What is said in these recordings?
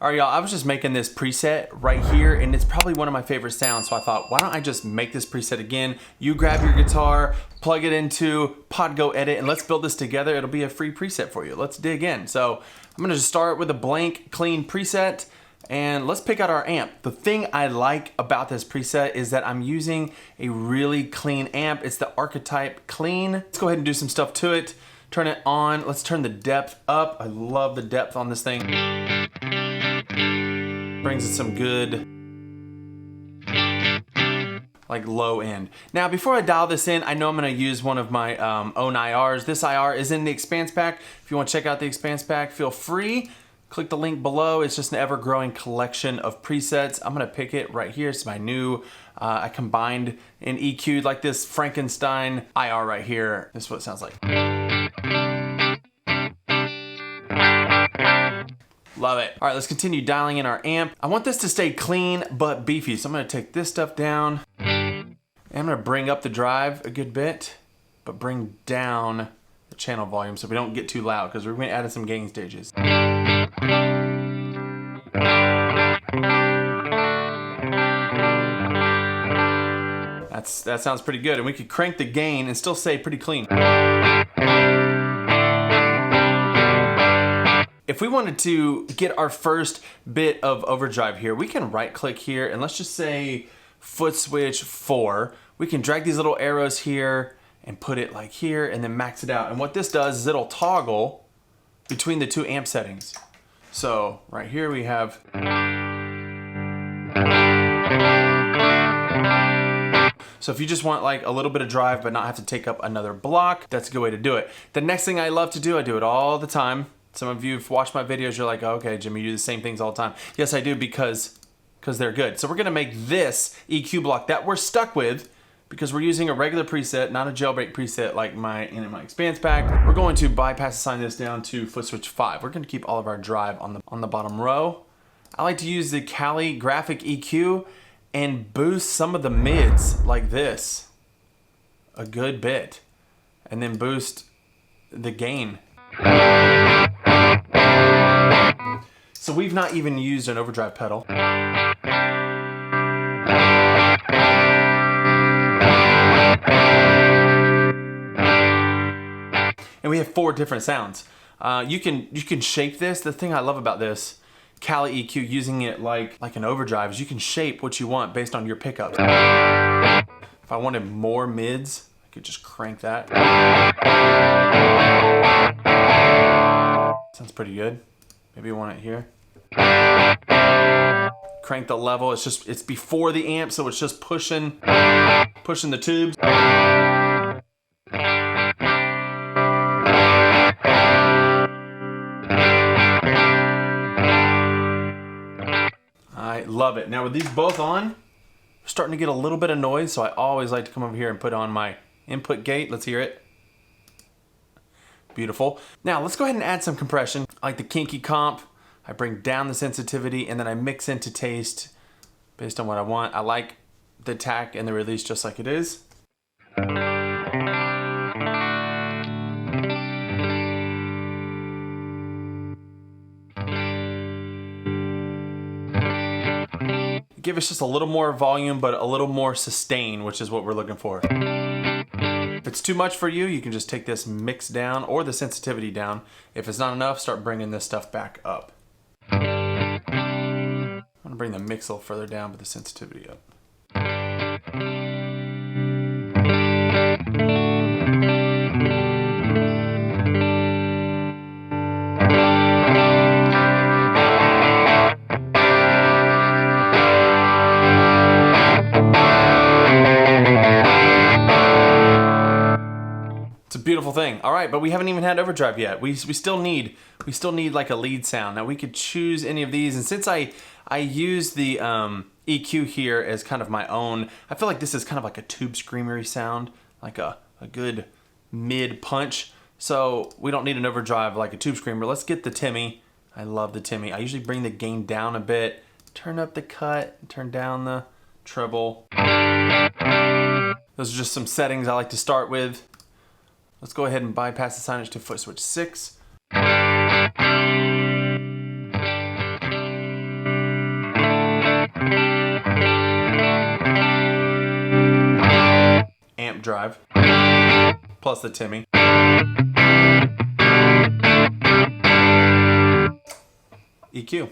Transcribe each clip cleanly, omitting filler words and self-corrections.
All right, y'all, I was just making this preset right here, and it's probably one of my favorite sounds, so I thought, why don't I just make this preset again? You grab your guitar, plug it into Podgo Edit, and let's build this together. It'll be a free preset for you. Let's dig in. So I'm gonna just start with a blank, clean preset, and let's pick out our amp. The thing I like about this preset is that I'm using a really clean amp. It's the Archetype Clean. Let's go ahead and do some stuff to it. Turn it on. Let's turn the depth up. I love the depth on this thing. Brings us some good, like, low end. Now, before I dial this in, I know I'm gonna use one of my own IRs. This IR is in the Expanse Pack. If you wanna check out the Expanse Pack, feel free. Click the link below. It's just an ever-growing collection of presets. I'm gonna pick it right here. It's my new, I combined and EQ'd like this Frankenstein IR right here. This is what it sounds like. Love it. All right, let's continue dialing in our amp. I want this to stay clean but beefy, so I'm gonna take this stuff down. And I'm gonna bring up the drive a good bit, but bring down the channel volume so we don't get too loud, because we're gonna add in some gain stages. That sounds pretty good, and we could crank the gain and still stay pretty clean. If we wanted to get our first bit of overdrive here, we can right click here and let's just say foot switch 4. We can drag these little arrows here and put it like here and then max it out. And what this does is it'll toggle between the two amp settings. So right here we have, so if you just want like a little bit of drive but not have to take up another block, that's a good way to do it. The next thing I love to do, I do it all the time. Some of you have watched my videos, you're like, oh, okay, Jimmy, you do the same things all the time. Yes, I do, because they're good. So we're gonna make this EQ block that we're stuck with, because we're using a regular preset, not a jailbreak preset like in my Expanse Pack. We're going to bypass assign this down to foot switch 5. We're gonna keep all of our drive on the bottom row. I like to use the Kali graphic EQ and boost some of the mids like this a good bit, and then boost the gain. So we've not even used an overdrive pedal. And we have 4 different sounds. You can shape this. The thing I love about this Kali EQ, using it like an overdrive, is you can shape what you want based on your pickups. If I wanted more mids, I could just crank that. Sounds pretty good. Maybe you want it here. Crank the level. It's before the amp, so it's just pushing the tubes. I love it. Now with these both on, we're starting to get a little bit of noise, so I always like to come over here and put on my input gate. Let's hear it. Beautiful. Now let's go ahead and add some compression. I like the kinky comp. I bring down the sensitivity and then I mix into taste based on what I want. I like the attack and the release just like it is. Give us just a little more volume, but a little more sustain, which is what we're looking for. If it's too much for you, you can just take this mix down or the sensitivity down. If it's not enough, start bringing this stuff back up. I'm gonna bring the mix a little further down, but the sensitivity up. Beautiful thing. All right, but we haven't even had overdrive yet. We still need like a lead sound. Now we could choose any of these, and since I use the EQ here as kind of my own, I feel like this is kind of like a tube screamery sound, like a good mid punch. So we don't need an overdrive like a tube screamer. Let's get the Timmy. I love the Timmy. I usually bring the gain down a bit, turn up the cut, turn down the treble. Those are just some settings I like to start with. Let's go ahead and bypass the signage to foot switch 6. plus the Timmy. EQ.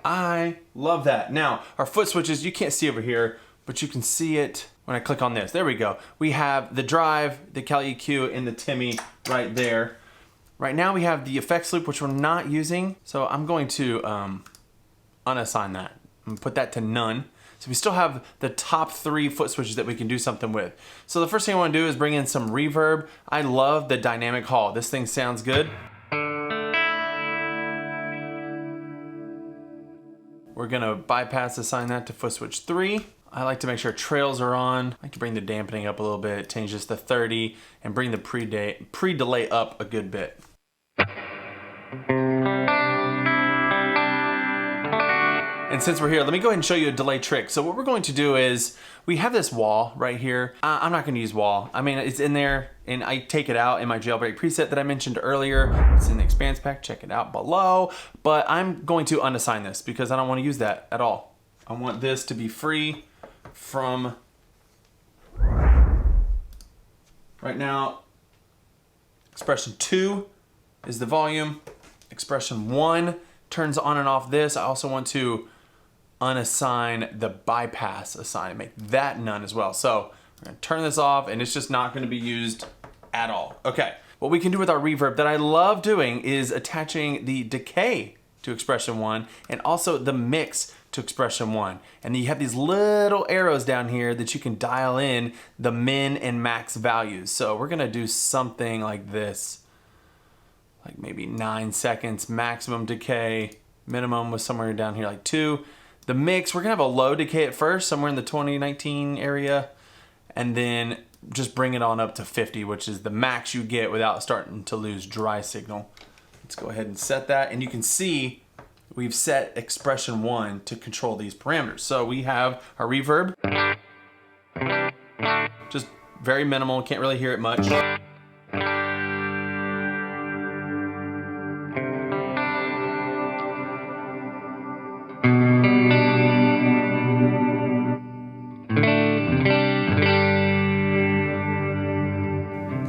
I love that. Now, our foot switches, you can't see over here, but you can see it when I click on this. There we go. We have the drive, the Cali EQ, and the Timmy right there. Right now we have the effects loop, which we're not using. So I'm going to unassign that. I'm gonna put that to none. So we still have the top 3 foot switches that we can do something with. So the first thing I wanna do is bring in some reverb. I love the dynamic hall. This thing sounds good. We're gonna bypass, assign that to foot switch 3. I like to make sure trails are on. I like to bring the dampening up a little bit, change this to 30, and bring the pre-delay up a good bit. And since we're here, let me go ahead and show you a delay trick. So what we're going to do is, we have this wall right here. I'm not gonna use wall. I mean, it's in there, and I take it out in my jailbreak preset that I mentioned earlier. It's in the expanse pack, check it out below. But I'm going to unassign this because I don't wanna use that at all. I want this to be free from, right now, expression 2 is the volume. Expression 1 turns on and off this. I also want to unassign the bypass assign, make that none as well. So we're gonna turn this off and it's just not gonna be used at all. Okay, what we can do with our reverb that I love doing is attaching the decay to expression 1 and also the mix to expression 1. And then you have these little arrows down here that you can dial in the min and max values. So we're gonna do something like this, like maybe 9 seconds, maximum decay, minimum was somewhere down here like 2. The mix, we're gonna have a low decay at first, somewhere in the 2019 area, and then just bring it on up to 50, which is the max you get without starting to lose dry signal. Let's go ahead and set that, and you can see we've set expression 1 to control these parameters. So we have our reverb, just very minimal, can't really hear it much.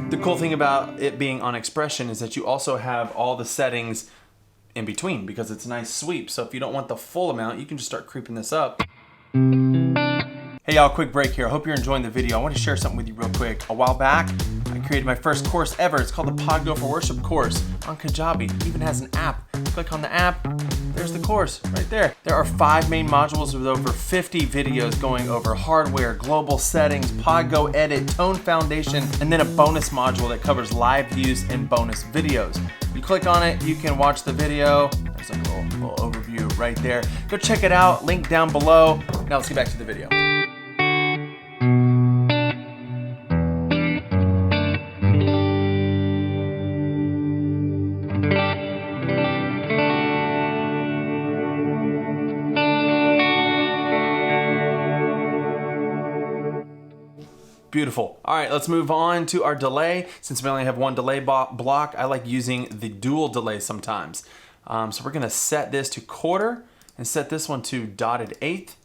The cool thing about it being on expression is that you also have all the settings in between because it's a nice sweep. So if you don't want the full amount, you can just start creeping this up. Hey y'all, quick break here. I hope you're enjoying the video. I want to share something with you real quick. A while back, I created my first course ever. It's called the Pod Go for Worship course on Kajabi. It even has an app. Click on the app, there's the course right there. There are 5 main modules with over 50 videos going over hardware, global settings, Pod Go edit, tone foundation, and then a bonus module that covers live views and bonus videos. You click on it, you can watch the video. There's like a little overview right there. Go check it out, link down below. Now let's get back to the video. Beautiful. All right, let's move on to our delay. Since we only have one delay block, I like using the dual delay sometimes. So we're gonna set this to quarter and set this one to dotted eighth.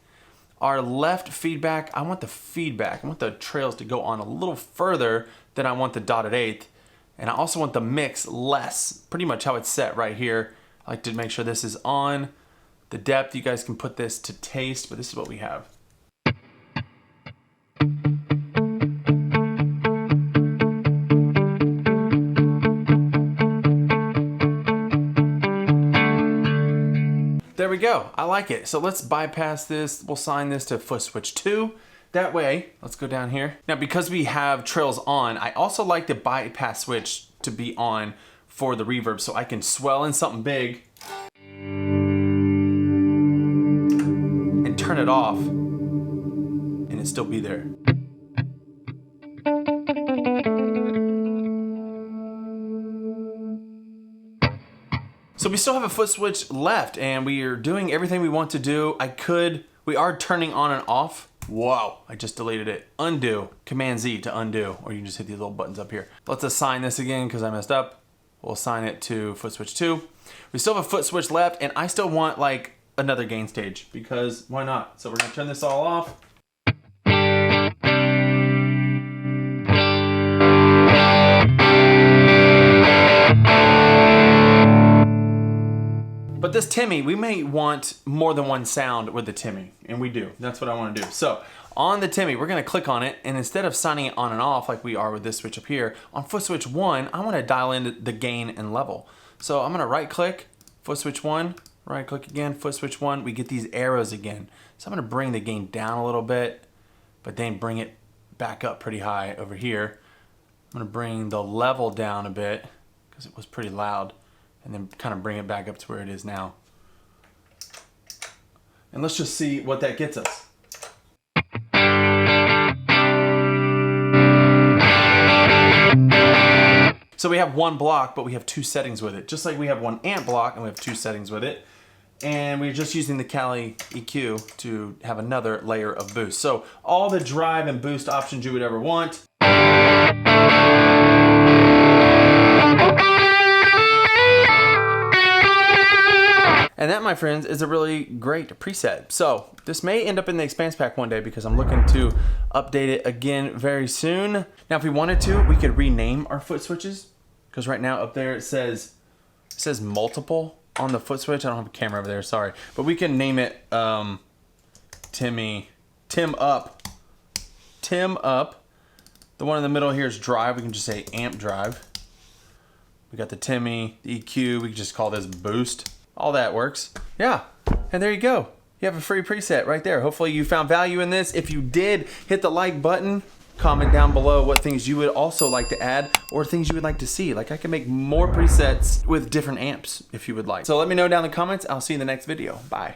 Our left feedback, I want the trails to go on a little further than I want the dotted eighth. And I also want the mix less, pretty much how it's set right here. I like to make sure this is on. The depth, you guys can put this to taste, but this is what we have. There we go, I like it. So let's bypass this, we'll assign this to foot switch 2. That way, let's go down here. Now because we have trails on, I also like the bypass switch to be on for the reverb so I can swell in something big and turn it off and it still be there. So we still have a foot switch left and we are doing everything we want to do. We are turning on and off Whoa, I just deleted it. Undo, Command Z to undo, or you can just hit these little buttons up here. Let's assign this again because I messed up. We'll assign it to foot switch 2. We still have a foot switch left, and I still want like another gain stage because why not? So we're gonna turn this all off. But this Timmy, we may want more than one sound with the Timmy, and we do. That's what I want to do. So on the Timmy, we're going to click on it, and instead of signing it on and off like we are with this switch up here, on foot switch 1, I want to dial in the gain and level. So I'm going to right click, foot switch 1, right click again, foot switch 1. We get these arrows again. So I'm going to bring the gain down a little bit, but then bring it back up pretty high over here. I'm going to bring the level down a bit because it was pretty loud, and then kind of bring it back up to where it is now. And let's just see what that gets us. So we have one block, but we have 2 settings with it. Just like we have one amp block and we have 2 settings with it. And we're just using the Kali EQ to have another layer of boost. So all the drive and boost options you would ever want. And that, my friends, is a really great preset. So this may end up in the expanse pack one day because I'm looking to update it again very soon. Now, if we wanted to, we could rename our foot switches, because right now up there it says multiple on the foot switch. I don't have a camera over there, sorry. But we can name it Tim up. The one in the middle here is drive. We can just say amp drive. We got the Timmy, the EQ. We can just call this boost. All that works. Yeah, and there you go. You have a free preset right there. Hopefully you found value in this. If you did, hit the like button. Comment down below what things you would also like to add or things you would like to see. Like I can make more presets with different amps if you would like. So let me know down in the comments. I'll see you in the next video. Bye.